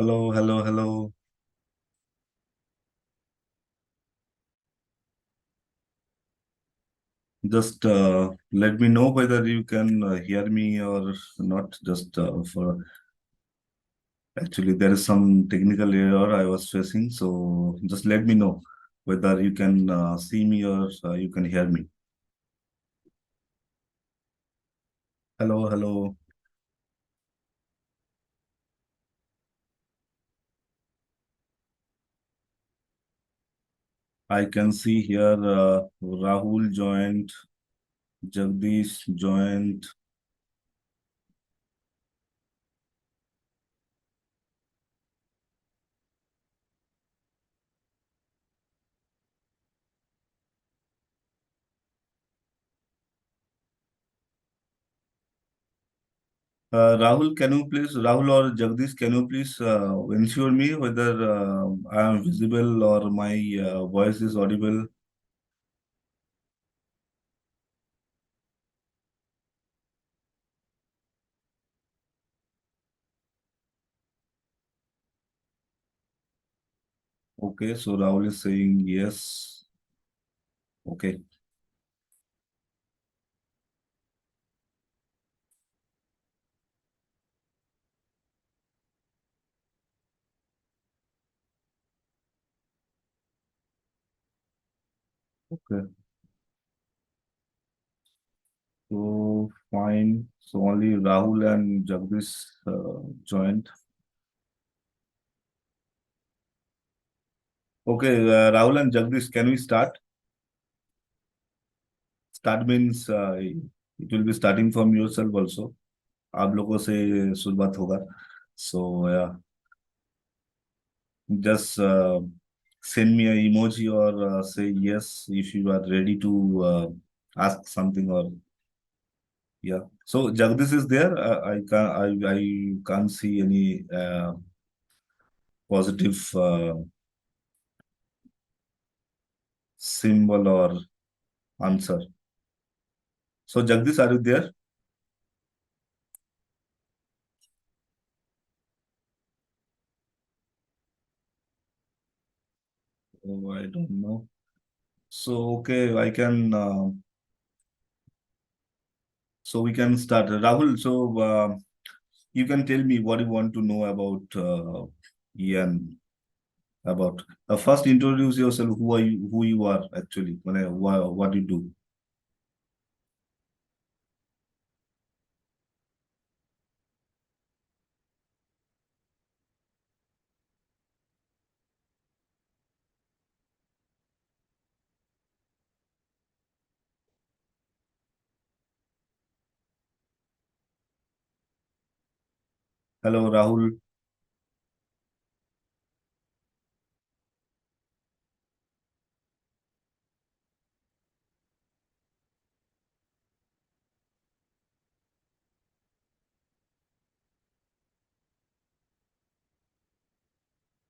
Hello, hello, hello. Just let me know whether you can hear me or not. Just for actually, there is some technical error I was facing. So just let me know whether you can see me or you can hear me. Hello, hello. I can see here Rahul joined, Jagdish joined. Rahul, can you please, Rahul or Jagdish, can you please ensure me whether I am visible or my voice is audible? Okay, so Rahul is saying yes. Okay, okay. So fine. So only Rahul and Jagdish joined. Okay, Rahul and Jagdish, can we start? Start means it will be starting from yourself also. आप लोगों से शुरुआत होगा. So yeah, just send me a emoji or say yes if you are ready to ask something or yeah. So Jagdish is there. I can't see any positive symbol or answer. So Jagdish, are you there? Oh, I don't know. So okay, I can. So we can start. Rahul, so you can tell me what you want to know about Ian. About first introduce yourself. Who are you? Who you are actually? What you do? Hello, Rahul.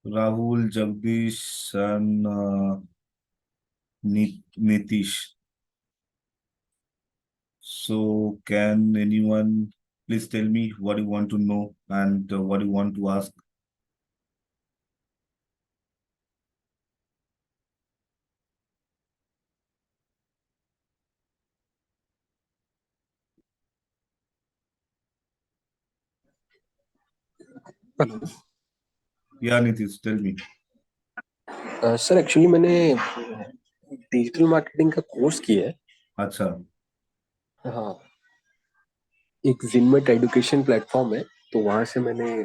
Rahul, Jagdish, and Nitish. So, can anyone please tell me what you want to know and what you want to ask? Hello. Yeah, Nitish, tell me. Sir actually मैंने digital marketing का course किया है। अच्छा, हाँ, एक जिनमेट education platform है, तो वहां से मैंने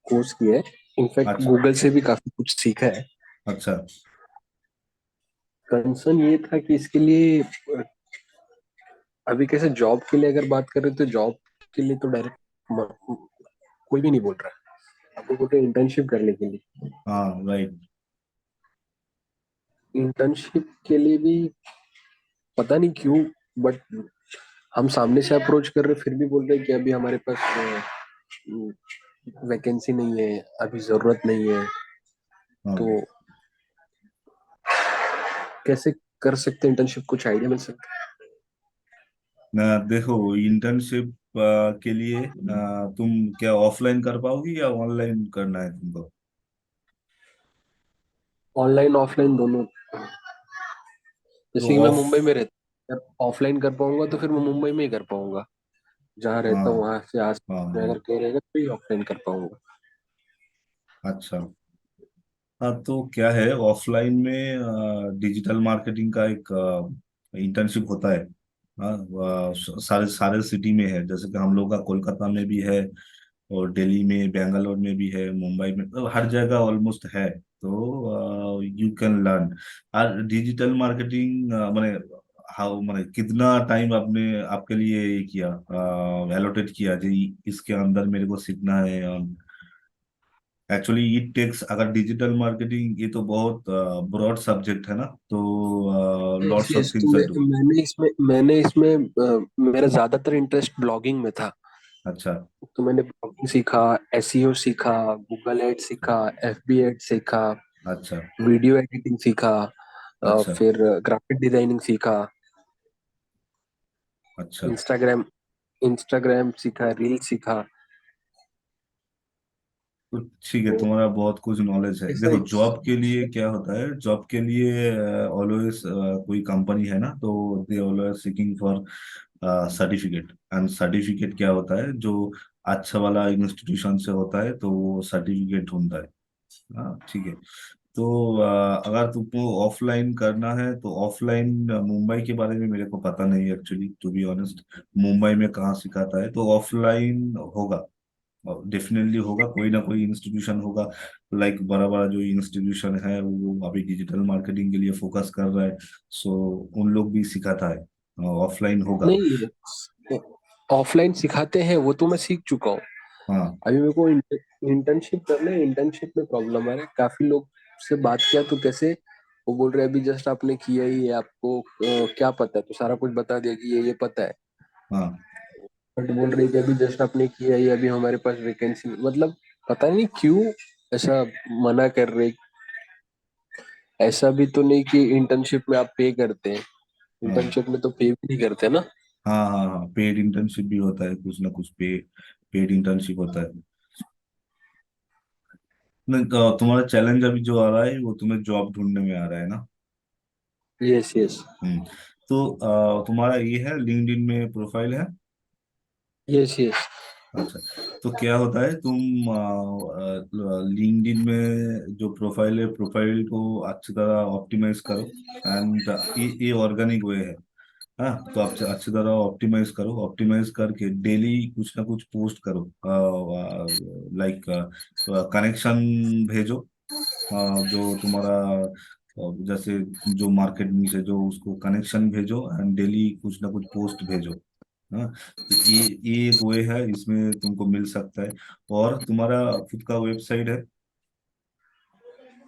कोर्स किया है। इनफैक्ट अच्छा, गूगल से भी काफी कुछ सीखा है। अच्छा। कंसर्न ये था कि इसके लिए अभी कैसे जॉब के लिए अगर बात करें तो जॉब के लिए तो डायरेक्ट कोई भी नहीं बोल रहा है। आपको बोलते इंटर्नशिप करने के लिए। हाँ, राइट। इंटर्नशिप के लिए भी पता नहीं क्यों, बट हम सामने से अप्रोच कर रहे फिर भी बोल रहे कि अभी हमारे पास वैकेंसी नहीं है, अभी जरूरत नहीं है। तो हाँ, कैसे कर सकते इंटर्नशिप, कुछ आइडिया मिल सकता ना देखो इंटर्नशिप के लिए तुम क्या ऑफलाइन कर पाओगी या ऑनलाइन करना है तुमको? ऑनलाइन ऑफलाइन दोनों। तो जैसे कि मैं ऑफ मुंबई में रहता हूँ, ऑफलाइन कर पाऊंगा तो फिर मैं मुंबई में ही कर पाऊंगा। जहाँ रहता हूँ हाँ वहां से आस हाँ में हाँ। अगर कोई रहेगा तो ही ऑफलाइन कर पाऊंगा। अच्छा। हाँ तो क्या है, ऑफलाइन में डिजिटल मार्केटिंग का एक इंटर्नशिप होता है। हाँ, सारे सारे सिटी में है, जैसे कि हम लोग का कोलकाता में भी है, और दिल्ली में, बेंगलोर में भी है, मुंबई में, तो हर जगह ऑलमोस्ट है। तो यू कैन लर्न। और डिजिटल मार्केटिंग मैंने हाउ मैंने कितना टाइम आपने आपके लिए ये किया, एलोटेट किया जी इसके अंदर मेरे को सीखना है? एक्चुअली इट टेक्स, अगर डिजिटल मार्केटिंग, ये तो बहुत ब्रॉड सब्जेक्ट है ना, तो यस लॉट्स ऑफ यस। तो थिंग्स आर डू। मैंने इसमें मेरा ज्यादातर इंटरेस्ट ब्लॉगिंग में था। अच्छा तो मैंने ब्लॉगिंग सीखा, एसईओ सीखा, गूगल एड सीखा, एफबी एड सीखा, अच्छा वीडियो एडिटिंग सीखा, अच्छा फिर ग्राफिक डिजाइनिंग सीखा, अच्छा। इंस्टाग्राम इंस्टाग्राम सीखा, रील सीखा। तो ठीक है, तो तुम्हारा बहुत कुछ नॉलेज है। ऐसा देखो, ही। जॉब के लिए क्या होता है, जॉब के लिए ऑलवेज कोई कंपनी है ना, तो they always seeking for certificate. And certificate क्या होता है, जो अच्छा वाला इंस्टीट्यूशन से होता है, तो वो सर्टिफिकेट ढूंढता है। हाँ ठीक है। तो अगर तुमको ऑफलाइन करना है तो ऑफलाइन, मुंबई के बारे में मेरे को पता नहीं actually, to be honest, Mumbai में कहाँ सिखाता है, तो ऑफलाइन होगा, डेफिनेटली होगा, कोई ना कोई इंस्टीट्यूशन होगा। लाइक बड़ा बड़ा जो इंस्टीट्यूशन है वो अभी डिजिटल मार्केटिंग के लिए फोकस कर रहा है, सो उन लोग भी सिखाता है, ऑफलाइन होगा। नहीं, ऑफलाइन सिखाते हैं वो तो मैं सीख चुका हूँ। हाँ अभी मेरे को इंटर्नशिप करना है। इंटर्नशिप में प्रॉब्लम आ रहा है। काफी लोग से बात किया तो कैसे वो बोल रहे हैं अभी जस्ट आपने किया ही है, आपको क्या पता है, तो सारा कुछ बता दिया कि ये पता है। हाँ बट बोल रहे हैं कि अभी जस्ट आपने किया ही, अभी हमारे पास वैकेंसी, मतलब पता नहीं क्यों ऐसा मना कर रहे। ऐसा भी तो नहीं कि इंटर्नशिप में आप पे करते हैं। हाँ इंटर्नशिप में तो पे भी नहीं करते ना। हाँ हाँ हाँ, पेड इंटर्नशिप भी होता है, कुछ ना कुछ पेड इंटर्नशिप होता है। नहीं तो तुम्हारा चैलेंज अभी जो आ रहा है वो तुम्हें जॉब ढूंढने में आ रहा है ना? Yes yes. हम्म। तो तुम्हारा ये है, लिंक्डइन में प्रोफाइल है? Yes yes. अच्छा। तो क्या होता है, तुम लिंक्डइन में जो प्रोफाइल है, प्रोफाइल को अच्छी तरह ऑप्टिमाइज करो। एंड ये ऑर्गेनिक वे है। हाँ, तो आप अच्छी तरह ऑप्टिमाइज करो, ऑप्टिमाइज करके डेली कुछ ना कुछ पोस्ट करो, लाइक कनेक्शन भेजो, जो तुम्हारा जैसे जो मार्केट नीच है, जो उसको कनेक्शन भेजो, एंड डेली कुछ ना कुछ पोस्ट भेजो। हाँ, तो ये एक वे है, इसमें तुमको मिल सकता है। और तुम्हारा खुद का वेबसाइट है?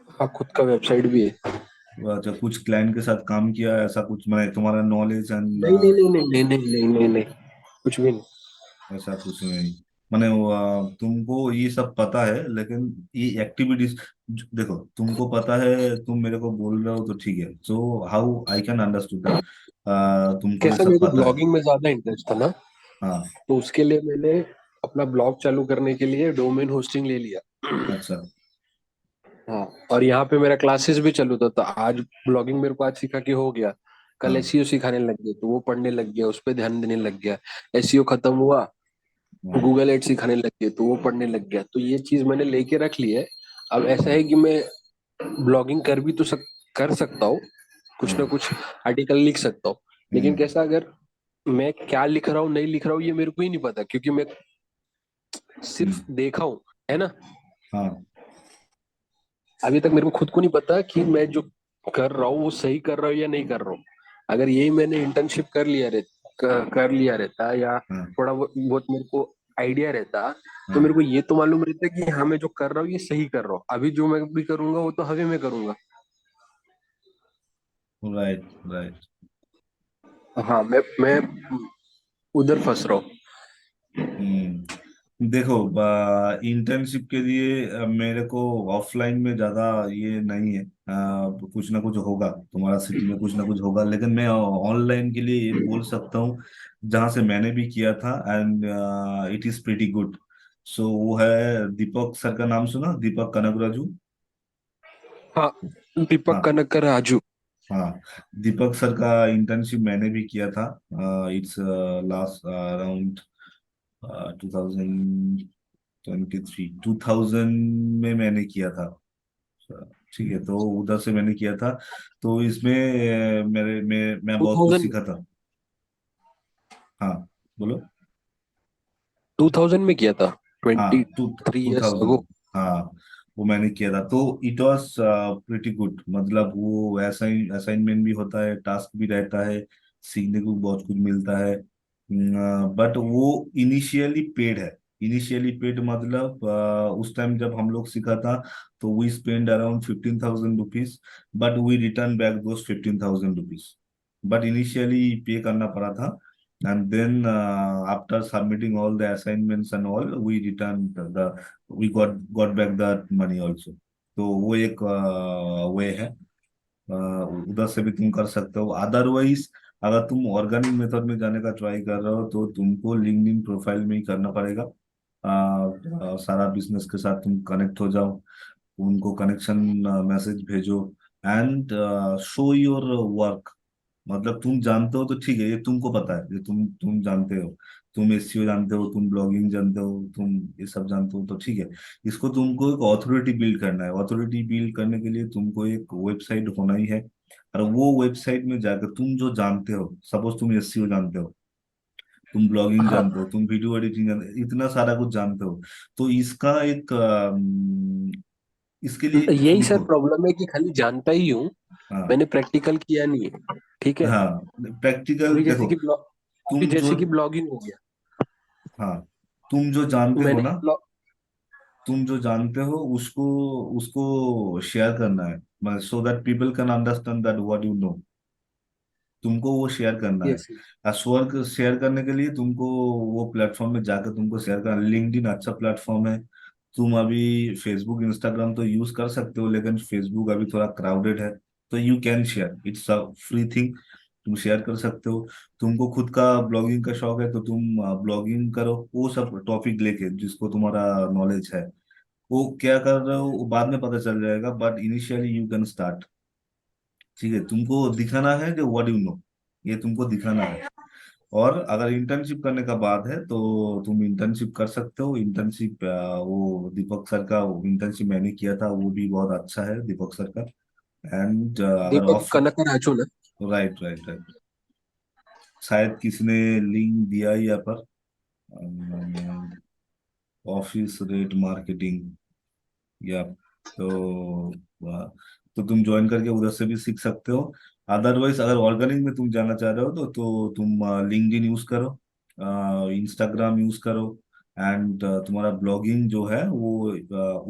हाँ, खुद का वेबसाइट भी है। अच्छा, कुछ क्लाइंट के साथ काम किया है, ऐसा कुछ, मैं तुम्हारा नॉलेज एंड, नहीं नहीं नहीं नहीं नहीं नहीं नहीं नहीं नहीं, कुछ भी नहीं। ऐसा कुछ नहीं? मैंने वो, तुमको ये सब पता है, लेकिन ये एक्टिविटीज, देखो तुमको पता है, तुम मेरे को बोल रहे हो तो ठीक है, so how I can understood that तुमको ये कैसा, सब मेरे को पता है। ब्लॉगिंग में ज्यादा इंटरेस्ट था ना। हाँ। तो उसके लिए मैंने अपना ब्लॉग चालू करने के लिए डोमेन होस्टिंग ले लिया। अच्छा। हाँ। और यहाँ पे मेरा क्लासेस भी चालू था, तो आज ब्लॉगिंग मेरे को आज सीखा कि हो गया। कल हाँ एसईओ सिखाने लग गए तो वो पढ़ने लग गया, उस पर ध्यान देने लग गया। एसईओ खत्म हुआ, हाँ गूगल एड सिखाने लग गए तो वो पढ़ने लग गया। तो ये चीज मैंने लेके रख ली है। अब ऐसा है कि मैं ब्लॉगिंग कर सकता हूँ, कुछ ना हाँ। कुछ आर्टिकल लिख सकता हूँ। लेकिन हम्म कैसा, अगर मैं क्या लिख रहा हूँ नहीं लिख रहा हूँ ये मेरे को ही नहीं पता, क्योंकि मैं सिर्फ हम्म। देखा हूँ, है ना। हाँ अभी तक मेरे को खुद को नहीं पता कि मैं जो कर रहा हूँ वो सही कर रहा हूँ या नहीं कर रहा हूँ। अगर यही मैंने इंटर्नशिप कर लिया रहता, या हाँ थोड़ा बहुत मेरे को आइडिया रहता, तो हाँ। मेरे को ये तो मालूम रहता कि हाँ मैं जो कर रहा हूँ ये सही कर रहा हूँ। अभी जो मैं भी करूंगा वो तो हवे में करूंगा। Right right. हाँ, मैं उधर फंस रहा हूँ। हम्म। देखो, इंटर्नशिप के लिए मेरे को ऑफलाइन में ज्यादा ये नहीं है। कुछ ना कुछ होगा, तुम्हारा सिटी में कुछ ना कुछ होगा, लेकिन मैं ऑनलाइन के लिए ये बोल सकता हूँ जहाँ से मैंने भी किया था, and it is pretty good. So वो है, दीपक सर का नाम सुना? दीपक कनगराजू। हाँ, दीपक हाँ, कनकर राजू। हाँ। दीपक सर का इंटर्नशिप मैंने भी किया था। इट्स लास्ट अराउंड 2023, 2000 में मैंने किया था। ठीक है, तो उधर से मैंने किया था। तो इसमें मैं टू बहुत कुछ थाउजेंड सीखा था। हाँ, बोलो। 2000 में किया था, ट्वेंटी हाँ, two three two years thousand ago हाँ, वो मैंने किया था, तो इट वाज प्रिटी गुड। मतलब वो असाइनमेंट भी होता है, टास्क भी रहता है, सीखने को बहुत कुछ मिलता है। बट वो इनिशियली पेड है। इनिशियली पेड मतलब उस टाइम जब हम लोग सीखा था, तो we spend around 15,000 rupees, but we return back those 15,000 rupees. But initially pay करना पड़ा था, and then after submitting all the assignments and all, we returned we got back that money also. तो वो एक वे है। उधर से भी तुम कर सकते हो। अदरवाइज अगर तुम ऑर्गेनिक मेथड में जाने का ट्राई कर रहे हो, तो तुमको लिंक्डइन प्रोफाइल में ही करना पड़ेगा। सारा बिजनेस के साथ तुम कनेक्ट हो जाओ, उनको कनेक्शन मैसेज भेजो, एंड शो योर वर्क। मतलब तुम जानते हो तो ठीक है, ये तुमको पता है, ये तुम जानते हो, तुम एसईओ जानते हो, तुम ब्लॉगिंग जानते हो, तुम ये सब जानते हो, तो ठीक है। इसको तुमको एक ऑथोरिटी बिल्ड करना है। ऑथोरिटी बिल्ड करने के लिए तुमको एक वेबसाइट होना ही है, और वो वेबसाइट में जाकर तुम जो जानते हो, सपोज तुम एसईओ जानते हो, तुम ब्लॉगिंग जानते हो, हाँ, तुम वीडियो एडिटिंग जानते हो, इतना सारा कुछ जानते हो, तो इसका एक इसके लिए यही सर लिखो। प्रॉब्लम है कि खाली जानता ही हूँ, हाँ, मैंने प्रैक्टिकल किया नहीं है। ठीक है। हाँ। प्रैक्टिकल अभी जैसे देखो, कि ब्लॉग अभी तुम जो जैसे कि ब्लॉगिंग हो गया, हाँ, तुम जो जानते हो मैंने ना, ब्लॉग तुम जो जानते हो उसको उसको शेयर करना है, so that people can understand that what you know. तुमको वो शेयर करना है। यस। और स्वर्ग शेयर करने के लिए तुमको वो प्लेटफॉर्म में जाकर तुमको शेयर करना। लिंक्डइन अच्छा प्लेटफॉर्म है। तुम अभी फेसबुक इंस्टाग्राम तो यूज कर सकते हो, लेकिन फेसबुक अभी थोड़ा क्राउडेड है, तो you can share, it's a free thing. तुम शेयर कर सकते हो। तुमको खुद का ब्लॉगिंग का शौक है, तो तुम ब्लॉगिंग करो, वो सब टॉपिक लेके जिसको तुम्हारा नॉलेज है। वो क्या कर रहे हो वो बाद में पता चल जाएगा, but initially you can start. ठीक है, तुमको दिखाना है जो व्हाट यू नो, ये तुमको दिखाना है। और अगर इंटर्नशिप करने का बात है, तो तुम इंटर्नशिप कर सकते हो। इंटर्नशिप वो दीपक सर का इंटर्नशिप मैंने किया था, वो भी बहुत अच्छा है दीपक सर का। एंड अगर दीपक ऑफ कनकर राजू ना। Right, right, right. शायद किसी ने लिंक दिया ही यहाँ पर, ऑफिस रेट मार्केटिंग, या तो तुम ज्वाइन करके उधर से भी सीख सकते हो। अदरवाइज अगर ऑर्गेनिक में तुम जाना चाह रहे हो, तो तुम लिंक्डइन यूज करो, इंस्टाग्राम यूज करो, एंड तुम्हारा ब्लॉगिंग जो है वो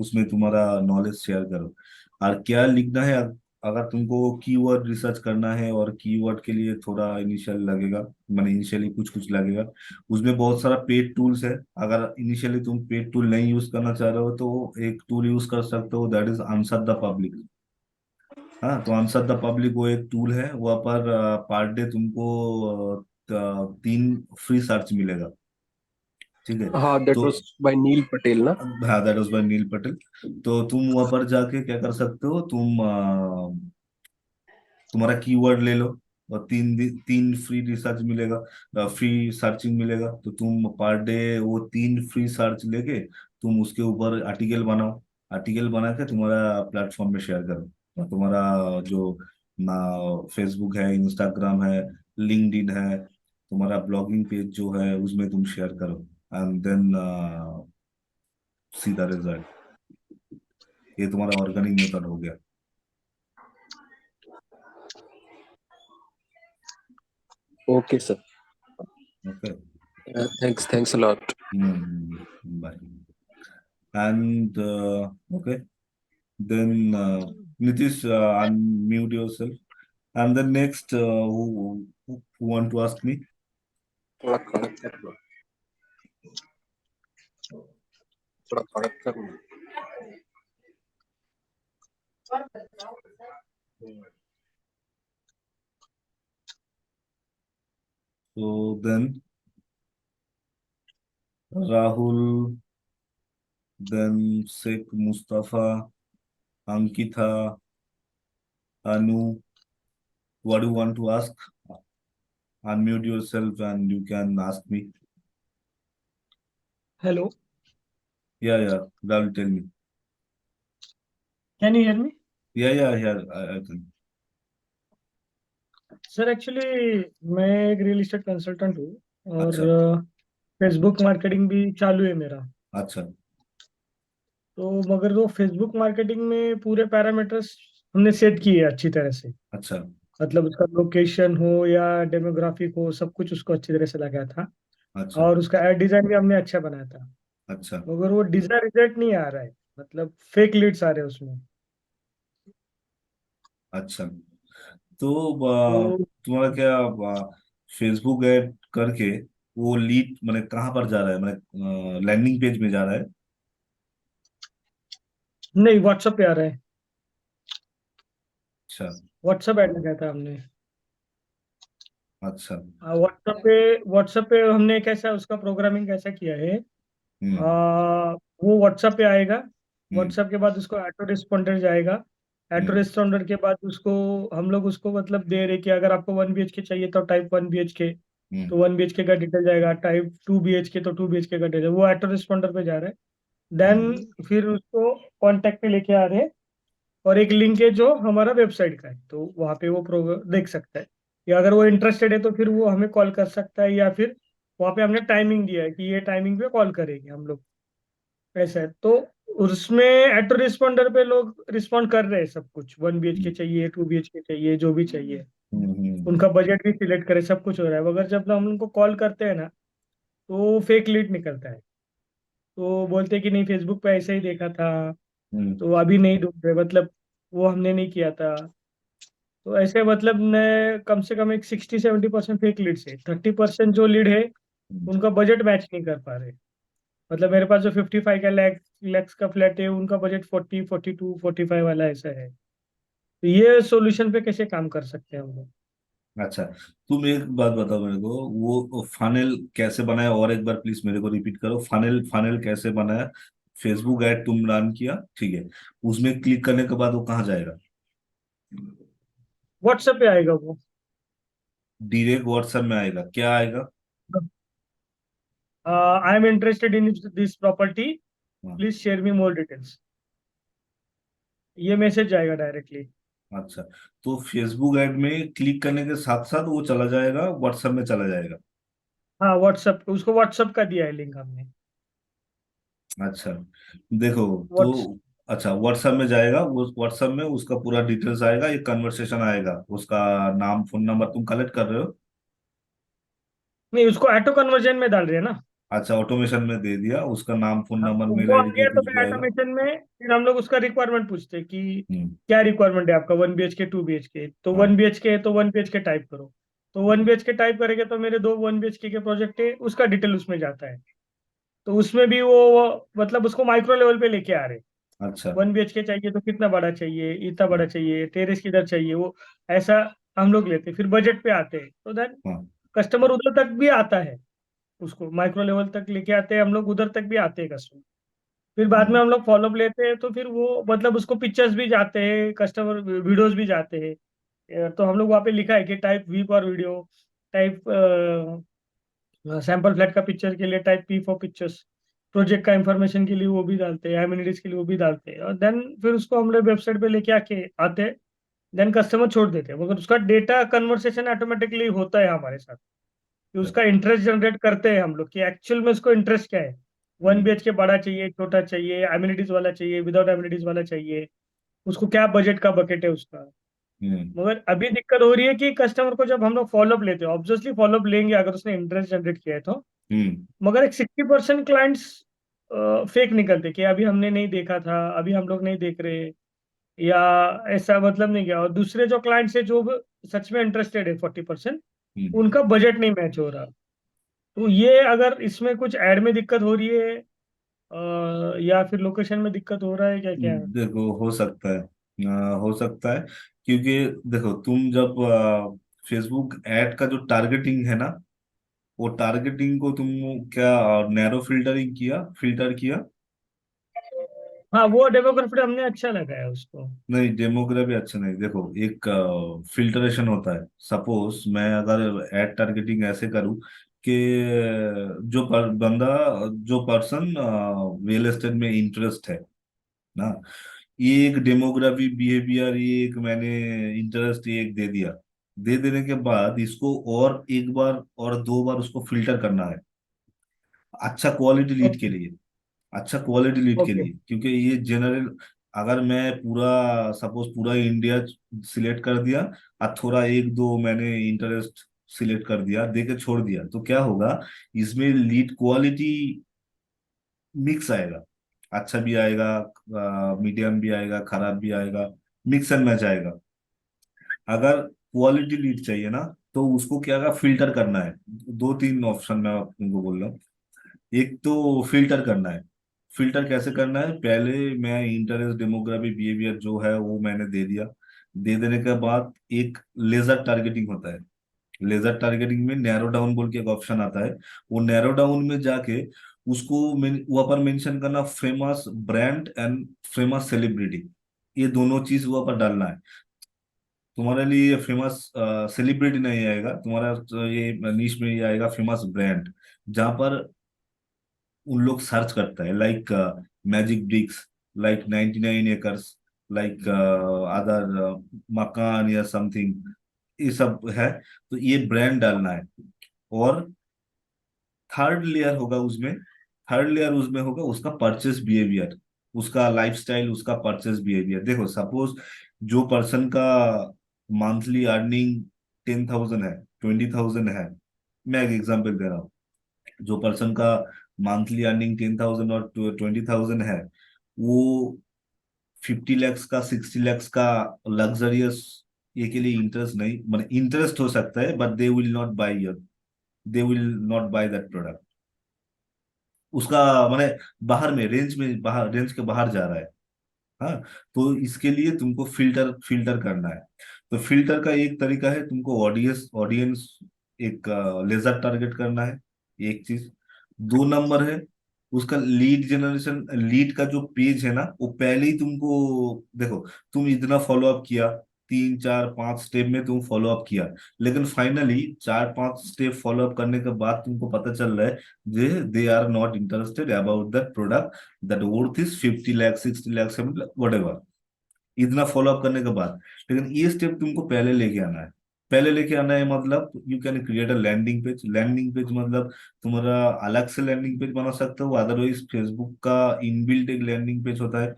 उसमें तुम्हारा नॉलेज शेयर करो। और क्या लिखना है, अगर तुमको कीवर्ड रिसर्च करना है, और कीवर्ड के लिए थोड़ा इनिशियल लगेगा, मैंने इनिशियली कुछ कुछ लगेगा। उसमें बहुत सारा पेड टूल्स है। अगर इनिशियली तुम पेड टूल नहीं यूज करना चाह रहे हो, तो एक टूल यूज कर सकते हो, that is answer the public. हाँ, तो आंसर द पब्लिक वो एक टूल है, वहाँ पर पर डे तुमको 3 फ्री सर्च मिलेगा। ठीक है, हाँ, दैट तो वाज बाय नील पटेल ना। हाँ, दैट वाज बाय नील पटेल। तो तुम वहाँ पर जाके क्या कर सकते हो, तुम तुम्हारा कीवर्ड ले लो, और 3 फ्री रिसर्च मिलेगा, फ्री सर्चिंग मिलेगा, तो तुम पर डे वो 3 फ्री सर्च लेके तुम उसके ऊपर आर्टिकल बनाओ। आर्टिकल बना के तुम्हारा प्लेटफॉर्म में शेयर करो, और तुम्हारा जो ना फेसबुक है, इंस्टाग्राम है, लिंक्डइन है, तुम्हारा ब्लॉगिंग पेज जो है उसमें तुम शेयर करो, and then see the result. ये तुम्हारा ऑर्गेनिक मेथड हो गया। Okay sir. Okay. Thanks a lot. Bye. And okay, then Nitish, unmute yourself. And then next, who want to ask me? थोड़ा कड़क कर लो। थोड़ा कड़क करना। So then Rahul, then Sheikh Mustafa, Ankita, Anu. What do you want to ask? Unmute yourself and you can ask me. Hello, Yeah, Rahul, tell me. can you hear me? Yeah, I can. Sir actually मैं एक real estate consultant हूँ और अच्छा, Facebook marketing भी चालू है मेरा। अच्छा, तो मगर वो फेसबुक मार्केटिंग में पूरे पैरामीटर्स हमने सेट किए हैं अच्छी तरह से। अच्छा, मतलब उसका लोकेशन हो या डेमोग्राफिक हो, सब कुछ उसको अच्छी तरह से लगाया था। अच्छा, और उसका एड डिजाइन भी हमने अच्छा बनाया था। अच्छा, मगर वो डिजाइन रिजल्ट नहीं आ रहा है, मतलब फेक लीड्स आ रहे हैं उसमें। अच्छा। तो तो तुम्हारा क्या फेसबुक ऐड करके वो लीड मैंने कहाँ पर जा रहा है, मैंने लैंडिंग पेज में जा रहा है? नहीं, व्हाट्सएप पे आ रहा है। अच्छा, व्हाट्सएप ऐड लगाया था हमने। अच्छा। व्हाट्सएप पे हमने कैसा उसका प्रोग्रामिंग कैसा किया है। हम्म, वो व्हाट्सएप पे आएगा। हम्म, व्हाट्सएप के बाद उसको ऑटो रिस्पॉन्डर जाएगा। ऑटो हम्म, रिस्पॉन्डर के बाद उसको हम लोग उसको मतलब दे रहे कि अगर आपको 1 BHK चाहिए तो टाइप 1 BHK, हम्म, तो 1 BHK का डिटेल जाएगा। टाइप 2 BHK तो 2 BHK का डिटेल, वो ऑटो रिस्पॉन्डर पे जा रहा है। देन हम्म, फिर उसको कांटेक्ट पे लेके आ रहे हैं। और एक लिंक है जो हमारा वेबसाइट का है, तो वहाँ पे वो प्रोग्राम देख सकता है। या अगर वो इंटरेस्टेड है तो फिर वो हमें कॉल कर सकता है, या फिर वहाँ पे हमने टाइमिंग दिया है कि ये टाइमिंग पे कॉल करेंगे हम लोग। ऐसा है तो उसमें ऑटो रिस्पॉन्डर पे लोग रिस्पॉन्ड कर रहे हैं सब कुछ। 1 BHK हम्म, चाहिए, 2 BHK चाहिए, जो भी चाहिए। हम्म, उनका बजट भी सिलेक्ट करे, सब कुछ हो रहा है। मगर जब हम उनको कॉल करते हैं ना, तो फेक लीड निकलता है। तो बोलते हैं कि नहीं, फेसबुक पे ऐसे ही देखा था, हम्म, तो अभी नहीं ढूंढ रहे, मतलब वो हमने नहीं किया था। तो ऐसे मतलब मैं कम से कम एक 60-70% फेक लीड से 30% जो लीड है हम्म, उनका बजट मैच नहीं कर पा रहे। मतलब मेरे पास जो 55 का लैक्स का फ्लैट है, उनका बजट 40, 42, 45 वाला ऐसा है। तो ये सॉल्यूशन पे कैसे काम कर सकते हैं हम लोग? अच्छा। तुम एक बात बताओ मेरे को, वो फनल कैसे बनाया, और एक बार प्लीज मेरे को रिपीट करो। फनल फनल कैसे बनाया? फेसबुक ऐड तुम रन किया, ठीक है। उसमें क्लिक करने के बाद वो कहाँ जाएगा? व्हाट्सएप पे आएगा वो। डायरेक्ट व्हाट्सएप में आएगा, क्या आएगा? I am interested in this property, हाँ, please share me more details. ये मैसेज जाएगा डायरेक्टली। अच्छा। तो फेसबुक ऐड में क्लिक करने के साथ साथ वो चला जाएगा, व्हाट्सएप में चला जाएगा? हाँ, व्हाट्सएप, उसको व्हाट्सएप का दिया है लिंक हमने। अच्छा, देखो। तो व्हाट्स अच्छा, व्हाट्सएप में जाएगा, वो व्हाट्सएप में उसका पूरा डिटेल्स आएगा, एक कन्वर्सेशन आएगा, उसका नाम फोन नंबर तुम कलेक्ट कर रहे हो। नहीं, उसको ऑटो कन्वर्जन में डाल रहे हैं ना। अच्छा, ऑटोमेशन में दे दिया, उसका नाम फोन हाँ, नंबर तो मेल वो आ आईडी गया जो तो कुछ भी फिर आएगा। ऑटोमेशन में फिर हम लोग उसका रिक्वायरमेंट पूछते हैं कि हम्म, क्या रिक्वायरमेंट है आपका, 1 BHK 2 BHK। तो वन हाँ, बी एच के है तो 1 BHK टाइप करो। तो वन हम्म, बी एच के टाइप करेंगे तो मेरे दो 1 BHK के प्रोजेक्ट है, उसका डिटेल उसमें जाता है। तो उसमें भी वो मतलब उसको माइक्रो लेवल पे लेके आ रहे। अच्छा, 1 BHK चाहिए तो कितना बड़ा चाहिए, इतना बड़ा चाहिए, टेरेस किधर चाहिए, वो ऐसा हम लोग लेते हैं। फिर बजट पे आते हैं तो देन हाँ, कस्टमर उधर तक भी आता है। उसको माइक्रो लेवल तक लेके आते हैं हम लोग, उधर तक भी आते हैं कस्टमर। फिर बाद में हम्म, हम लोग फॉलोअप लेते हैं, तो फिर वो मतलब उसको पिक्चर्स भी जाते हैं, कस्टमर वीडियोस भी जाते हैं। तो हम लोग वहाँ पे लिखा है कि type V for video, type sample flat का पिक्चर के लिए type P for pictures, project का इंफॉर्मेशन के लिए वो भी डालते हैं, एमिनिटीज के लिए वो भी डालते हैं। और देन फिर उसको हम लोग वेबसाइट पे लेके आके आते हैं। देन कस्टमर छोड़ देते हैं, मगर उसका डेटा कन्वर्सेशन ऑटोमेटिकली होता है हमारे साथ कि उसका इंटरेस्ट जनरेट करते हैं हम लोग कि एक्चुअल में उसको इंटरेस्ट क्या है। वन हम्म, बी एच के बड़ा चाहिए, छोटा चाहिए, एमिनिटीज वाला चाहिए, विदाउट एमिनिटीज वाला चाहिए, उसको क्या बजट का बकेट है उसका। हम्म, मगर अभी दिक्कत हो रही है कि कस्टमर को जब हम लोग फॉलोअप लेते हैं, ऑब्वियसली फॉलोअप लेंगे अगर उसने इंटरेस्ट जनरेट किया है तो। हम्म, मगर एक 60% क्लाइंट्स फेक निकलते कि अभी हमने नहीं देखा था, अभी हम लोग नहीं देख रहे, या ऐसा मतलब नहीं किया। और दूसरे जो क्लाइंट्स है जो सच में इंटरेस्टेड है 40%, हम्म, उनका बजट नहीं मैच हो रहा। तो ये अगर इसमें कुछ ऐड में दिक्कत हो रही है, या फिर लोकेशन में दिक्कत हो रहा है क्या क्या? देखो हो सकता है, हो सकता है, क्योंकि देखो तुम जब फेसबुक ऐड का जो टारगेटिंग है ना, वो टारगेटिंग को तुम क्या नैरो फिल्टरिंग किया, फिल्टर किया? हाँ, वो डेमोग्राफी हमने अच्छा लगाया उसको। नहीं, डेमोग्राफी अच्छा नहीं। देखो एक फिल्टरेशन होता है। सपोज मैं अगर एड टारगेटिंग ऐसे करूँ कि बंदा, जो पर्सन रियल एस्टेट में इंटरेस्ट है ना, ये एक डेमोग्राफी बिहेवियर, ये एक मैंने इंटरेस्ट ये एक दे दिया। दे देने के बाद इसको और एक बार और दो बार उसको फिल्टर करना है, अच्छा क्वालिटी लीड के ओके। लिए। अच्छा क्वालिटी लीड के ओके। लिए, क्योंकि ये जनरल, अगर मैं पूरा सपोज पूरा इंडिया सिलेक्ट कर दिया और थोड़ा एक दो मैंने इंटरेस्ट सिलेक्ट कर दिया, दे के छोड़ दिया, तो क्या होगा, इसमें लीड क्वालिटी मिक्स आएगा। अच्छा भी आएगा, मीडियम भी आएगा, खराब भी आएगा, मिक्स एंड मैच आएगा। अगर क्वालिटी लीड चाहिए ना, तो उसको क्या का फिल्टर करना है। दो तीन ऑप्शन मैं तुमको बोल रहा हूँ। एक तो फिल्टर करना है। फिल्टर कैसे करना है, पहले मैं इंटरेस्ट डेमोग्राफी बिहेवियर जो है वो मैंने दे दिया। दे देने के बाद एक लेजर टारगेटिंग होता है। लेजर टारगेटिंग में नैरो डाउन बोल के एक ऑप्शन आता है। वो नैरो डाउन में जाके उसको वहां पर मेंशन करना famous brand and famous celebrity, ये दोनों चीज वहां पर डालना है। तुम्हारे लिए फेमस सेलिब्रिटी नहीं आएगा तुम्हारा, तो ये नीश में ये आएगा फेमस ब्रांड, जहां पर उन लोग सर्च करता है, like Magic Bricks, like 99 acres, like other मकान या समथिंग, ये सब है। तो ये ब्रांड डालना है। और थर्ड लेयर होगा उसमें, थर्ड लेयर उसमें होगा उसका परचेस बिहेवियर, उसका लाइफस्टाइल, उसका परचेस बिहेवियर। देखो सपोज जो पर्सन का मंथली अर्निंग 10,000 है, 20,000 है, मैं एक एग्जांपल दे रहा हूँ। जो पर्सन का मंथली अर्निंग 10,000 और 20,000 है, वो 50 lakhs का, 60 lakhs का लग्जरियस ये के लिए इंटरेस्ट नहीं, मतलब इंटरेस्ट हो सकता है, but they will not buy your, they will not by that product. उसका माने बाहर में, रेंज में, बाहर रेंज के बाहर जा रहा है। हाँ, तो इसके लिए तुमको फिल्टर फिल्टर करना है। तो फिल्टर का एक तरीका है, तुमको ऑडियंस ऑडियंस एक लेजर टारगेट करना है, एक चीज। दो नंबर है उसका लीड जनरेशन, लीड का जो पेज है ना, वो पहले ही तुमको देखो, तुम इतना फॉलो अप किया, 3 4 5 स्टेप में तुम फॉलो अप किया, लेकिन फाइनली 4 5 स्टेप फॉलो अप करने के बाद तुमको पता चल रहा है जे they are not interested about that product, that worth is 50 lakhs, 60 lakhs, whatever. इतना फॉलो अप करने के बाद, लेकिन ये स्टेप तुमको पहले लेके आना है। पहले लेके आना है मतलब you can create a landing page. Landing page मतलब तुम्हारा अलग से लैंडिंग पेज बना सकते हो, अदरवाइज फेसबुक का इनबिल्ट एक लैंडिंग पेज होता है।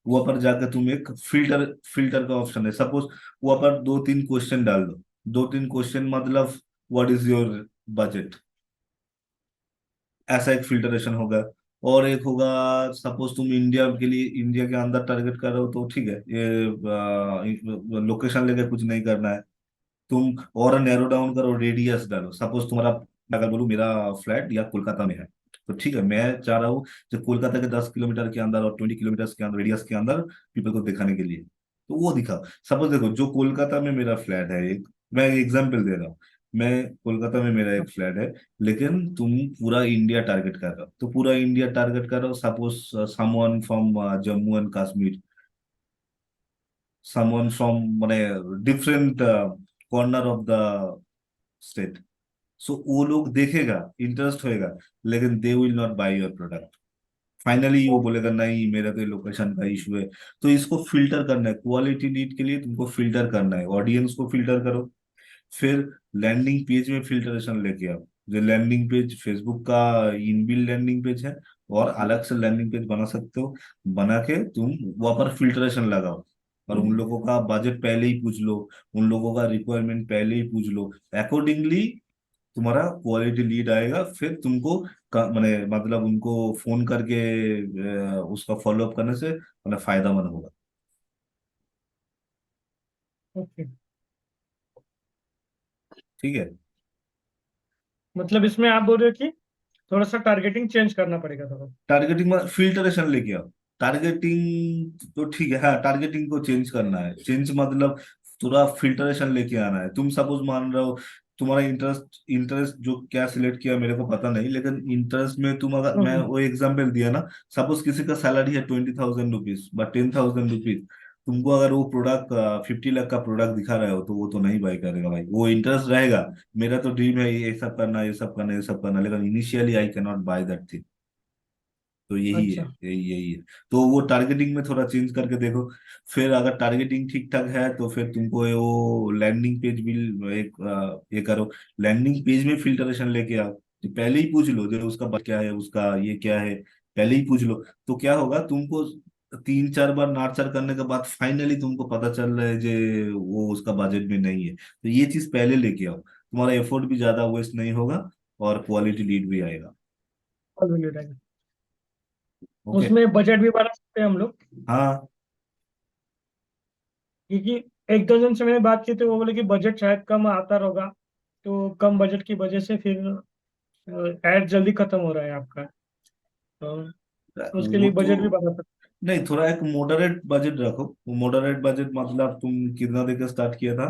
वहां पर जाकर तुम एक फिल्टर, फिल्टर का ऑप्शन है, सपोज वहां पर दो तीन क्वेश्चन डाल दो। दो तीन क्वेश्चन मतलब व्हाट इज योर बजट, ऐसा एक फिल्टरेशन होगा। और एक होगा, सपोज तुम इंडिया के लिए, इंडिया के अंदर टारगेट कर रहे हो, तो ठीक है, ये लोकेशन लेके कुछ नहीं करना है। तुम और नैरो डाउन करो, रेडियस डालो। सपोज तुम्हारा, अगर बोलूं मेरा फ्लैट या कोलकाता में है, तो ठीक है, मैं चाह रहा हूँ जो कोलकाता के 10 किलोमीटर के अंदर और 20 किलोमीटर के अंदर रेडियस के अंदर पीपल को दिखाने के लिए, तो वो दिखा। सपोज देखो जो कोलकाता में मेरा फ्लैट है एक, मैं एग्जाम्पल दे रहा हूँ, मैं कोलकाता में मेरा एक फ्लैट है, लेकिन तुम पूरा इंडिया टारगेट कर रहे हो, तो पूरा इंडिया टारगेट कर रहे हो। Suppose someone from Jammu and Kashmir, someone from माने different corner of the state. So वो लोग देखेगा, इंटरेस्ट होएगा, लेकिन they will not buy your product. Finally वो बोलेगा नहीं, मेरा तो लोकेशन का इशू है। तो इसको फिल्टर करना है, क्वालिटी लीड के लिए तुमको फिल्टर करना है, ऑडियंस को फिल्टर करो। फिर लैंडिंग पेज में फिल्टरेशन लेके आओ। जो लैंडिंग पेज फेसबुक का इनबिल्ट लैंडिंग पेज है, और अलग से लैंडिंग पेज बना सकते हो। बना के तुम वहां पर फिल्टरेशन लगाओ, और उन लोगों का बजट पहले ही पूछ लो, उन लोगों का रिक्वायरमेंट पहले ही पूछ लो। अकॉर्डिंगली तुम्हारा क्वालिटी लीड आएगा, फिर तुमको माने मतलब उनको फोन करके उसका फॉलो अप करने से मतलब फायदा मंद होगा। ओके। ठीक है। मतलब इसमें आप बोल रहे हो कि थोड़ा सा टारगेटिंग चेंज करना पड़ेगा थोड़ा। टारगेटिंग में फिल्टरेशन लेके आओ। टारगेटिंग तो ठीक है, हाँ टारगेटिंग को चेंज करना है, चेंज मतलब थोड़ा फिल्टरेशन लेके आना है। तुम सपोज मान रहे हो तुम्हारा इंटरेस्ट इंटरेस्ट जो क्या सिलेक्ट किया मेरे को पता नहीं, लेकिन इंटरेस्ट में तुम अगर, मैं हम्म, वो एग्जांपल दिया ना, सपोज किसी का सैलरी है 20,000 रुपीज बट 10,000 रुपीज, तुमको अगर वो प्रोडक्ट 50 लाख का प्रोडक्ट दिखा रहे हो तो वो तो नहीं बाय करेगा भाई, वो इंटरेस्ट रहेगा। मेरा तो ड्रीम है ये सब करना, ये सब करना, ये सब करना, लेकिन initially I can not by that thing. तो यही है, अच्छा। यही है। तो वो टारगेटिंग में थोड़ा चेंज करके देखो। फिर अगर टारगेटिंग ठीक ठाक है तो फिर तुमको ये वो लैंडिंग पेज भी एक ये करो। लैंडिंग पेज में फिल्टरेशन लेके आओ, तो पहले ही पूछ लो जो उसका बजट क्या है, उसका ये क्या है, पहले ही पूछ लो। तो क्या होगा, तुमको 3-4 बार नार्चर करने के बाद फाइनली तुमको पता चल रहा है जे वो उसका बजट में नहीं है, तो ये चीज पहले लेके आओ, तुम्हारा एफर्ट भी ज्यादा वेस्ट नहीं होगा और क्वालिटी लीड भी आएगा। all value रहेगा। ओके। उसमें बजट भी बढ़ा सकते हैं हम लोग, हाँ। क्योंकि एक दो जन से मैंने बात की तो वो बोले कि बजट शायद कम आता होगा, तो कम बजट की वजह से फिर एड जल्दी खत्म हो रहा है आपका, तो उसके वो लिए तो बजट भी बढ़ा सकते नहीं, थोड़ा एक मॉडरेट बजट रखो। मॉडरेट बजट मतलब तुम कितना देकर स्टार्ट किया था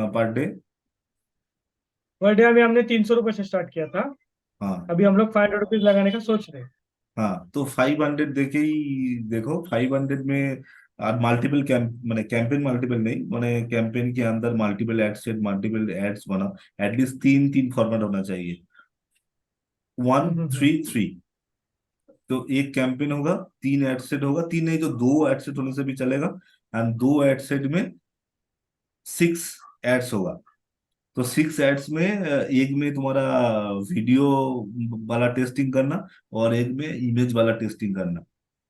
पर डे? हैं। पर डे अभी हमने 300 रुपये से स्टार्ट किया था, हाँ। अभी हम लोग 500 रुपीज लगाने का सोच रहे हैं। हाँ तो 500 देके ही देखो, 500 में और मल्टीपल कैंप मैंने कैंपेन मल्टीपल नहीं, मैंने कैंपेन के अंदर multiple ad set, multiple ads बना। एटलीस्ट 3-3 फॉर्मेट होना चाहिए, वन हम्म, थ्री थ्री। तो एक कैंपेन होगा, 3 एड सेट होगा, तीन नहीं तो 2 एड सेट होने से भी चलेगा। एंड 2 एड सेट में 6 एड्स होगा। तो 6 एड्स में एक में तुम्हारा वीडियो वाला टेस्टिंग करना और एक में इमेज वाला टेस्टिंग करना।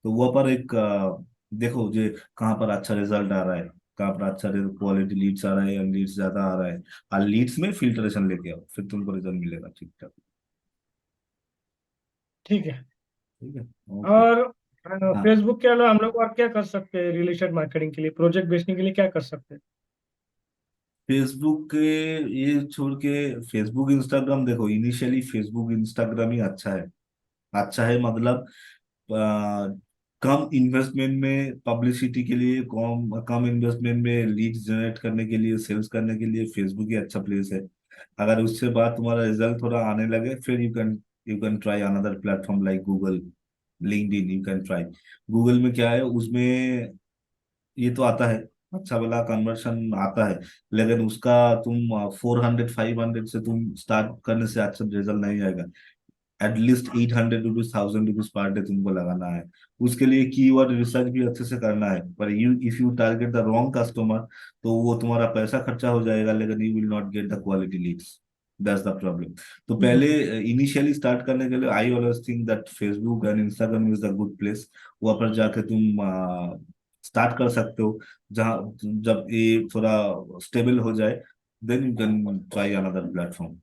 तो वहाँ पर एक देखो जो कहाँ पर अच्छा रिजल्ट आ रहा है, कहाँ पर अच्छा क्वालिटी लीड्स आ रहा है या लीड्स ज्यादा आ रहा है। और लीड्स में फिल्टरेशन लेके आओ, फिर तुमको रिजल्ट मिलेगा ठीक ठाक। ठीक है। ठीक है। ओके। और हाँ। फेसबुक के अलावा हम लोग और क्या कर सकते हैं रिलेटेड मार्केटिंग के लिए, प्रोजेक्ट बेचने के लिए क्या कर सकते हैं? फेसबुक के ये छोड़ के फेसबुक इंस्टाग्राम देखो, इनिशियली फेसबुक इंस्टाग्राम ही अच्छा है। अच्छा है मतलब आ, कम इन्वेस्टमेंट में पब्लिसिटी के लिए, कम कम इन्वेस्टमेंट में लीड्स जनरेट करने के लिए, सेल्स करने के लिए फेसबुक ही अच्छा प्लेस है। अगर उससे बाद तुम्हारा रिजल्ट थोड़ा आने लगे फिर you can try another platform like Google, LinkedIn, you can try. Google में क्या है, उसमें ये तो आता है, अच्छा वाला कन्वर्शन आता है, लेकिन उसका तुम 400-500 से तुम स्टार्ट करने से अच्छा रिजल्ट नहीं आएगा। At least 800 rupees, 1000 rupees per day तुमको लगाना है। उसके लिए कीवर्ड रिसर्च भी अच्छे से करना है, पर you if you target the wrong customer तो वो तुम्हारा पैसा खर्चा हो जाएगा, लेकिन you will not get the quality Leeds. That's the problem. तो पहले हम्म, इनिशियली स्टार्ट करने के लिए I always think that Facebook and Instagram is the good place. वहां पर जाके तुम स्टार्ट कर सकते हो। जहाँ जब ये थोड़ा स्टेबल हो जाए then you can try another platform.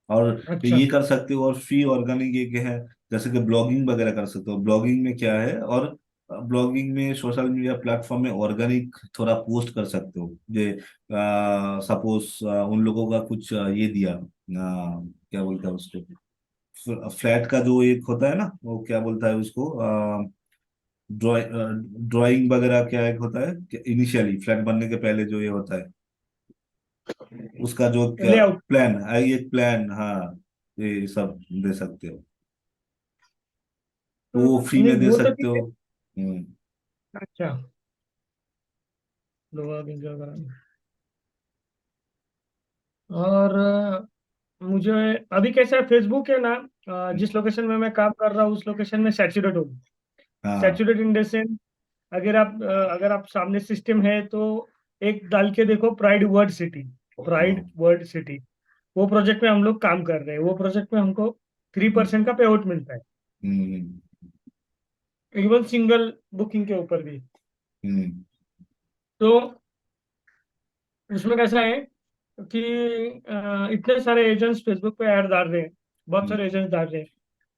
और अच्छा। ये कर सकते हो। और फ्री ऑर्गेनिक एक है, जैसे कि ब्लॉगिंग वगैरह कर सकते हो। ब्लॉगिंग में क्या है, और ब्लॉगिंग में सोशल मीडिया प्लेटफॉर्म में ऑर्गेनिक थोड़ा पोस्ट कर सकते हो। जे सपोज उन लोगों का कुछ ये दिया, क्या बोलता है उसको, फ्लैट का जो एक होता है ना, वो क्या बोलता है उसको, ड्राइंग वगैरह क्या एक होता है इनिशियली फ्लैट बनने के पहले जो ये होता है, उसका जो लेआउट। प्लान है, एक प्लान, हाँ, ये सब दे सकते हो। तो वो फ्री नहीं में दे वो तो सकते ठीक हो। है। हम्म। अच्छा, लोअर इंजॉय कराना। और मुझे अभी कैसा है, फेसबुक है ना, जिस लोकेशन में मैं काम कर रहा हूँ उस लोकेशन में सैचुरेट हो, हाँ। सैचुरेट इन द सेंस, अगर आप सामने सिस्टम है तो एक डाल के देखो, प्राइड वर्ल्ड सिटी, प्राइड हाँ। वर्ल्ड सिटी, वो प्रोजेक्ट में हम लोग काम कर रहे हैं। वो प्रोजेक्ट में हमको 3% का पे आउट मिलता है, हम्म। इवन सिंगल बुकिंग के ऊपर भी। हम्म। तो उसमें कैसा है कि इतने सारे एजेंट्स फेसबुक पे ऐड डाल रहे हैं, बहुत हम्म। सारे एजेंट्स डाल रहे हैं।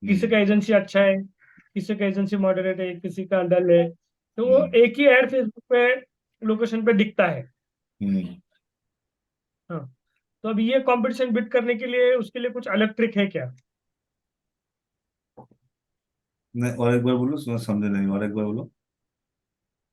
किसी हम्म। का एजेंसी अच्छा है, किसी का एजेंसी मॉडरेट है, किसी का डल है, तो वो हम्म। एक ही ऐड फेसबुक पे लोकेशन पे दिखता है। हम्म। हाँ, तो अब ये कंपटीशन बीट करने के लिए उसके लिए कुछ अलग ट्रिक है क्या? नहीं, और एक बार बोलो, समझे नहीं, और एक बार बोलो।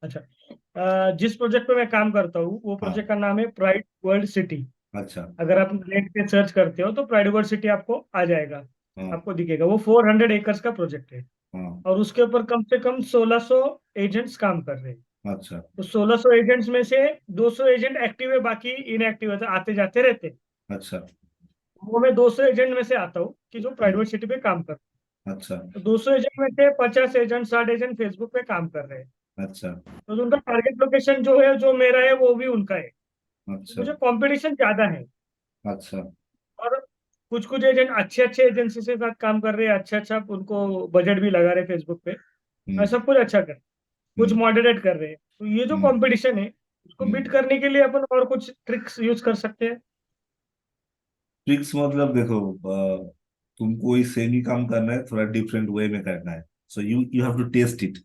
अच्छा, जिस प्रोजेक्ट पे मैं काम करता हूँ वो हाँ। प्रोजेक्ट का नाम है प्राइड वर्ल्ड सिटी। अच्छा। अगर आप नेट पे सर्च करते हो तो प्राइड वर्ल्ड सिटी आपको आ जाएगा, हाँ। आपको दिखेगा। वो 400 एकर्स का प्रोजेक्ट है हाँ। और उसके ऊपर कम से कम 1600 एजेंट्स काम कर रहे हैं। अच्छा। तो 1600 एजेंट्स में से 200 एजेंट एक्टिव है, बाकी इनएक्टिव है, तो आते जाते रहते हैं। अच्छा। वो मैं 200 एजेंट में से आता हूँ कि जो प्राइड हम्म, वर्ल्ड सिटी पे काम कर रहे अच्छा। हैं। तो 200 एजेंट में से 50 एजेंट 60 एजेंट फेसबुक पे काम कर रहे हैं। अच्छा। तो जो उनका टारगेट लोकेशन जो है, जो मेरा है, वो भी उनका है। अच्छा। मुझे कंपटीशन ज्यादा है। अच्छा। और कुछ कुछ एजेंट अच्छे अच्छे एजेंसी से साथ काम कर रहे हैं, अच्छा अच्छा उनको बजट भी लगा रहे फेसबुक पे, और हम्म। सब कुछ अच्छा कर, कुछ हम्म। मॉडरेट कर रहे हैं। तो ये जो हम्म। कंपटीशन है उसको बीट हम्म। करने के लिए अपन और कुछ ट्रिक्स यूज कर सकते हैं? ट्रिक्स मतलब देखो, तुमको ही सेम ही काम करना है, थोड़ा डिफरेंट वे में करना है। So you you have to test it,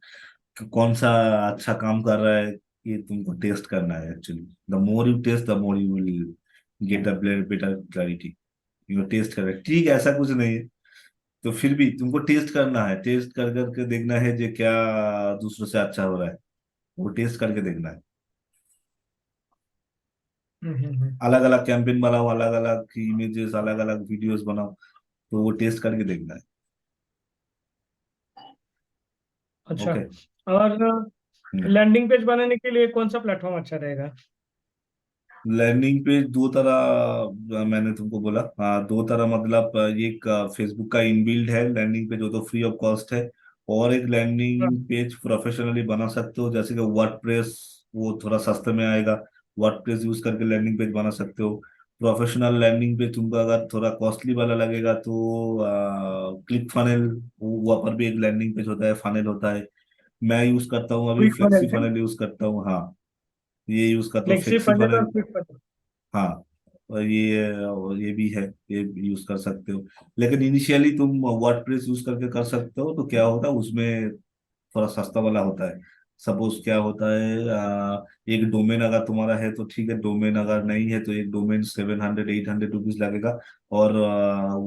कौन सा अच्छा काम कर रहा है, ये तुमको टेस्ट करना है actually. The more you test the more you will get a better clarity. You test कर रहे ठीक है, ऐसा कुछ नहीं है। तो फिर भी तुमको टेस्ट करना है, टेस्ट कर करके देखना है जो क्या दूसरों से अच्छा हो रहा है, वो टेस्ट करके देखना है। हम्म। अलग अलग कैंपेन बनाओ, अलग अलग इमेजेस, अलग अलग वीडियोस बनाओ, तो वो टेस्ट करके देखना है। अच्छा। ओके। और लैंडिंग पेज बनाने के लिए कौन सा प्लेटफॉर्म अच्छा रहेगा? लैंडिंग पेज दो तरह, मैंने तुमको बोला, हाँ दो तरह, मतलब एक फेसबुक का इनबिल्ड है लैंडिंग पेज, वो तो फ्री ऑफ कॉस्ट है। और एक हाँ। लैंडिंग पेज प्रोफेशनली बना सकते हो, जैसे कि वर्डप्रेस, वो थोड़ा सस्ते में आएगा। वर्डप्रेस यूज करके लैंडिंग पेज बना सकते हो। प्रोफेशनल लैंडिंग पेज तुमको अगर थोड़ा कॉस्टली वाला लगेगा तो क्लिक फनेल, वहाँ पर भी एक लैंडिंग पेज होता है, फनेल होता है। मैं यूज करता हूँ अभी क्विक फ्लेक्सी फनेल है। फनेल यूज करता हूँ, हाँ। ये यूज करता हूँ फ्लेक्सी फ्लेक्सी फनेल और फनेल। Quick funnel. हाँ। और ये भी है, ये यूज कर सकते हो। लेकिन इनिशियली तुम वर्डप्रेस यूज करके कर सकते हो, तो क्या होता है उसमें, थोड़ा सस्ता वाला होता है। सपोज क्या होता है, एक डोमेन अगर तुम्हारा है तो ठीक है, डोमेन अगर नहीं है तो एक डोमेन 700 800 रुपीज लगेगा। और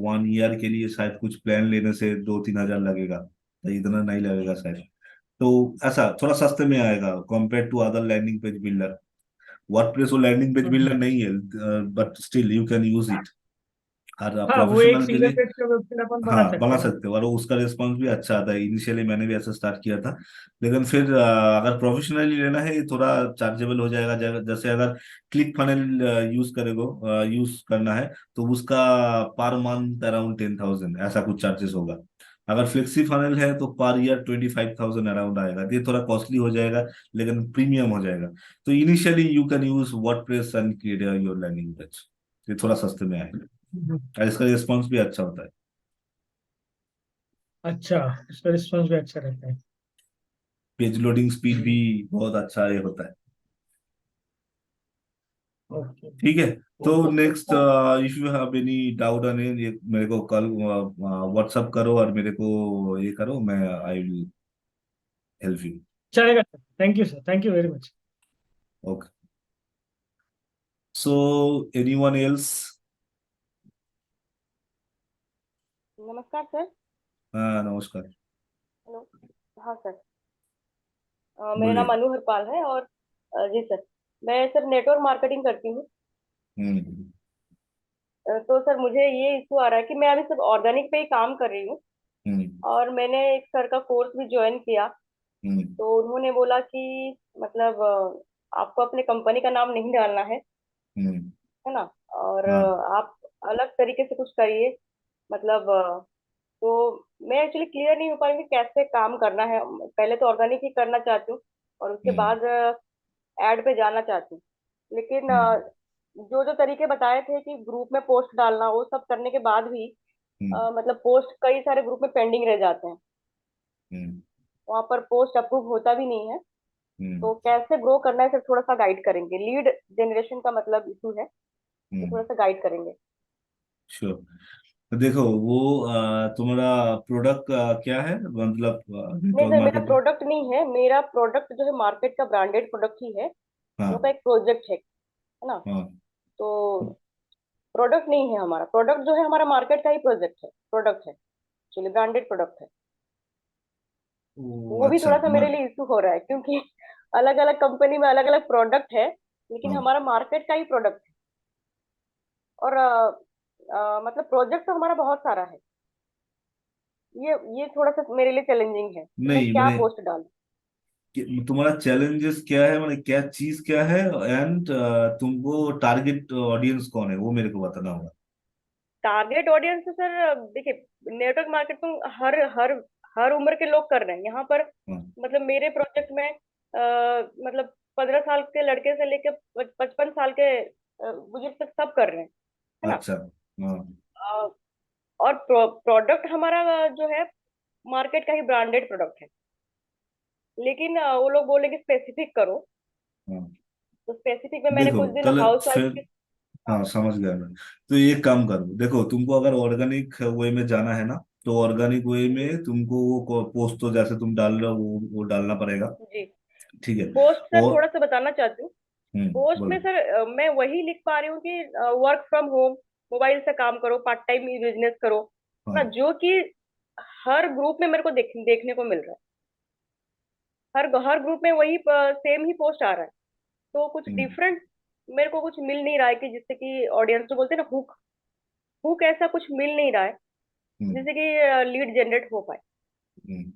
1 ईयर के लिए शायद कुछ प्लान लेने से 2-3 हजार लगेगा, तो इतना नहीं लगेगा शायद। तो ऐसा थोड़ा सस्ते में आएगा compare to other landing page builder. WordPress वो लैंडिंग पेज बिल्डर हम्म। नहीं है, but still you can use it. और हाँ, वो एक प्रोफेशनल के सिंगल लिए, पेज का वेबसाइट अपन बना हाँ सकते बना हैं ना? सकते हो, और उसका रिस्पांस भी अच्छा आता है। इनिशियली मैंने भी ऐसा स्टार्ट किया था। लेकिन फिर अगर प्रोफेशनली लेना है, ये थोड़ा चार्जेबल हो जाएगा। जैसे अगर क्लिक फनेल यूज करना है, तो उसका पर मंथ अराउंड 10,000 ऐसा कुछ चार्जेस होगा। अगर फ्लेक्सी फनेल है तो पर ईयर 25,000 अराउंड आएगा, तो ये थोड़ा कॉस्टली हो जाएगा, लेकिन प्रीमियम हो जाएगा। तो initially you can use WordPress and create your landing page, ये थोड़ा सस्ते में आएगा, हम्म। और इसका रिस्पॉन्स भी अच्छा होता है। अच्छा, इसका रिस्पॉन्स भी अच्छा रहता है। पेज लोडिंग स्पीड भी बहुत अच्छा ये होता है। ओके। ठीक है। तो next, if you have any doubt on it, ये मेरे को कल व्हाट्सअप करो, और मेरे को ये करो, मैं आई विल हेल्प यू। चलेगा sir, thank you sir, thank you very much. Okay. So anyone else? नमस्कार सर। हाँ नमस्कार। हेलो। हाँ सर। मेरा नाम बोलिए। अनु हरपाल है और जी सर, मैं सर नेटवर्क मार्केटिंग करती हूँ। हम्म। तो सर मुझे ये इशू आ रहा है कि मैं अभी सब ऑर्गेनिक पे ही काम कर रही हूँ हम्म। और मैंने एक सर का कोर्स भी ज्वाइन किया। हम्म। तो उन्होंने बोला कि मतलब आपको अपने कंपनी का नाम नहीं डालना हम्म। है ना, और हाँ। आप अलग तरीके से कुछ करिए। मतलब तो मैं एक्चुअली क्लियर नहीं हो पा रही कि कैसे काम करना है। पहले तो ऑर्गेनिक ही करना चाहती हूँ और उसके हम्म। बाद ऐड पे जाना चाहती हूँ। लेकिन हम्म। जो जो तरीके बताए थे कि ग्रुप में पोस्ट डालना, वो सब करने के बाद भी हम्म। मतलब पोस्ट कई सारे ग्रुप में पेंडिंग रह जाते हैं। हम्म। वहां पर पोस्ट अप्रूव होता भी नहीं है। हम्म। तो कैसे ग्रो करना है सर, थोड़ा सा गाइड करेंगे। लीड जनरेशन का मतलब इशू है, तो हम्म। थोड़ा सा गाइड करेंगे। श्योर। तो देखो वो, तुम्हारा प्रोडक्ट क्या है, मतलब नहीं नेटवर्क सर, मेरा मार्केटिंग? प्रोडक्ट नहीं है। मेरा प्रोडक्ट जो है मार्केट का ब्रांडेड प्रोडक्ट ही है। वो का हाँ। एक प्रोजेक्ट है ना। हाँ। तो प्रोडक्ट नहीं है हमारा। प्रोडक्ट जो है हमारा मार्केट का ही प्रोजेक्ट है, प्रोडक्ट है, एक्चुअली ब्रांडेड प्रोडक्ट है। ओ वो भी अच्छा। थोड़ा सा मेरे लिए इशू हो रहा है, क्योंकि अलग अलग कंपनी में अलग अलग प्रोडक्ट है, लेकिन हाँ हमारा मार्केट का ही प्रोडक्ट है। और मतलब प्रोजेक्ट तो हमारा बहुत सारा है। ये थोड़ा सा मेरे लिए चैलेंजिंग है कि मैं नहीं क्या मैंने पोस्ट डालूं। तुम्हारा चैलेंजेस क्या है, मतलब क्या चीज क्या है, एंड तुमको टारगेट ऑडियंस कौन है वो मेरे को बताना होगा। टारगेट ऑडियंस तो सर देखिए, नेटवर्क मार्केटिंग हर हर हर उम्र के लोग कर रहे हैं यहाँ पर। हाँ मतलब मेरे प्रोजेक्ट में मतलब 15 साल के लड़के से लेकर 55 साल के बुजुर्ग तक सब कर रहे हैं, है ना। अच्छा। हाँ। अ, और प्रोडक्ट हमारा जो है मार्केट का ही ब्रांडेड प्रोडक्ट है। लेकिन वो लोग बोले कि स्पेसिफिक करो, हाँ तो स्पेसिफिक में मैंने देखो कुछ दिन कल हाउस वाइफ फिर, के। हाँ हाँ समझ गया मैं। तो ये काम करो, देखो तुमको अगर ऑर्गेनिक वे में जाना है ना, तो ऑर्गेनिक वे जी में तुमको वो पोस्ट तो जैसे तुम डाल रहे हो वो डालना पड़ेगा। जी। ठीक है। पोस्ट सर और थोड़ा सा बताना चाहती हूँ। पोस्ट में बोलो। सर मैं वही लिख पा रही हूँ कि वर्क फ्रॉम होम, मोबाइल से काम करो, पार्ट टाइम बिजनेस करो, ना, हाँ। जो कि हर ग्रुप में मेरे को देखने को मिल रहा है। हर हर ग्रुप में वही सेम ही पोस्ट आ रहा है। तो कुछ हम्म डिफरेंट मेरे को कुछ मिल नहीं रहा है कि जिससे कि ऑडियंस जो बोलते हैं ना, हुक, हुक ऐसा कुछ मिल नहीं रहा है हम्म जिससे कि लीड जनरेट हो पाए। हम्म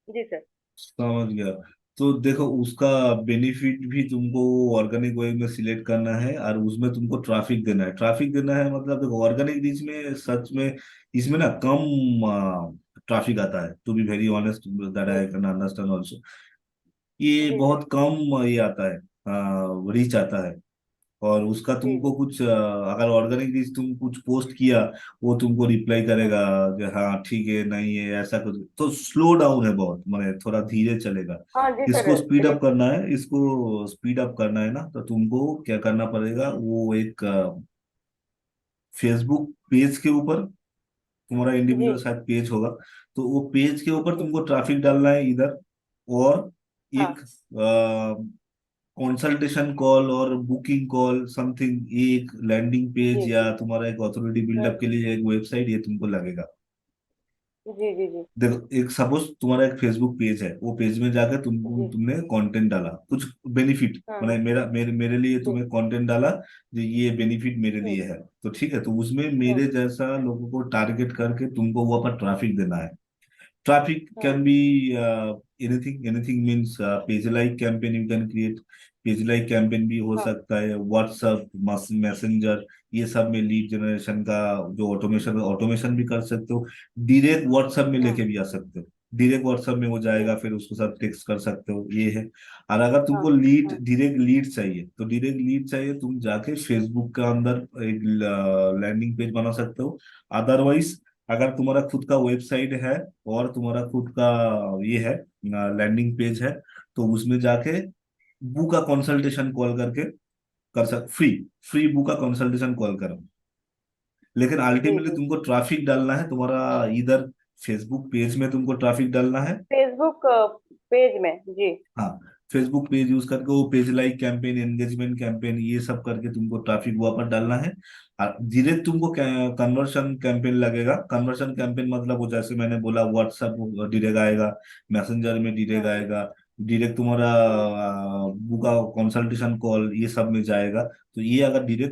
जी सर। समझ गया। तो देखो उसका बेनिफिट भी तुमको ऑर्गेनिक वे में सिलेक्ट करना है, और उसमें तुमको ट्रैफिक देना है। ट्रैफिक देना है मतलब देखो ऑर्गेनिक रीच में सच में इसमें ना कम ट्रैफिक आता है, to be very honest that जी आई कैन अंडरस्टैंड ऑल्सो। ये जी सर। बहुत कम ये आता है, रीच आता है। और उसका जी तुमको जी कुछ अगर ऑर्गेनिक रीच तुम कुछ पोस्ट किया, वो तुमको रिप्लाई हाँ करेगा कि हाँ ठीक है, नहीं है ऐसा कुछ, तो स्लो डाउन है बहुत, मैंने थोड़ा धीरे चलेगा। हाँ जी सर। इसको स्पीड ये अप करना है, इसको स्पीड अप करना है ना, तो तुमको क्या करना पड़ेगा, वो एक फेसबुक पेज के ऊपर, तुम्हारा जी इंडिविजुअल शायद पेज होगा, तो वो पेज के ऊपर जी तुमको ट्रैफिक डालना है इधर। और एक हाँ कंसल्टेशन कॉल और बुकिंग कॉल समथिंग, एक लैंडिंग पेज जी या तुम्हारा एक ऑथोरिटी हाँ, बिल्डअप के लिए एक वेबसाइट, ये तुमको लगेगा। जी जी जी देखो एक सपोज तुम्हारा एक फेसबुक पेज है, वो पेज में जाकर जी तुमने कंटेंट डाला कुछ बेनिफिट, हाँ मैंने हाँ मेरे लिए जी तुम्हें कंटेंट डाला जो ये बेनिफिट मेरे हम्म लिए है, तो ठीक है, तो उसमें हम्म मेरे जैसा लोगों को टारगेट करके तुमको वहां पर ट्रैफिक देना है। Traffic hmm can be anything. Anything means page like campaign you can create. Page like campaign भी हो हाँ सकता है, व्हाट्सएप मैसेंजर, ये सब में लीड जनरेशन का जो ऑटोमेशन ऑटोमेशन भी कर सकते हो। डायरेक्ट व्हाट्सएप में हाँ लेके भी आ सकते हो, डायरेक्ट व्हाट्सएप में वो जी जाएगा, फिर उसके साथ टेक्स्ट कर सकते हो, ये है। और अगर हाँ तुमको लीड हाँ डायरेक्ट लीड चाहिए, तो डायरेक्ट लीड चाहिए तुम जाके फेसबुक के अंदर एक लैंडिंग पेज बना सकते हो। अदरवाइज अगर तुम्हारा खुद का वेबसाइट है और तुम्हारा खुद का ये है लैंडिंग पेज है, तो उसमें जाके बुक का कंसल्टेशन कॉल करके कर सक फ्री फ्री बुक का कंसल्टेशन कॉल करो। लेकिन जी अल्टीमेटली जी। तुमको ट्रैफिक डालना है तुम्हारा इधर फेसबुक पेज में, तुमको ट्रैफिक डालना है। फेसबुक पेज में जी। हाँ फेसबुक पेज यूज करके वो page like campaign, engagement campaign, ये सब करके तुमको ट्रैफिक वहां पर डालना है। और धीरे तुमको कन्वर्शन कैंपेन लगेगा। कन्वर्शन कैंपेन मतलब वो जैसे मैंने बोला, व्हाट्सएप डायरेक्ट आएगा, मैसेंजर में डायरेक्ट हाँ आएगा, डायरेक्ट तुम्हारा हाँ बुका कंसल्टेशन कॉल ये सब में जाएगा। तो ये अगर डायरेक्ट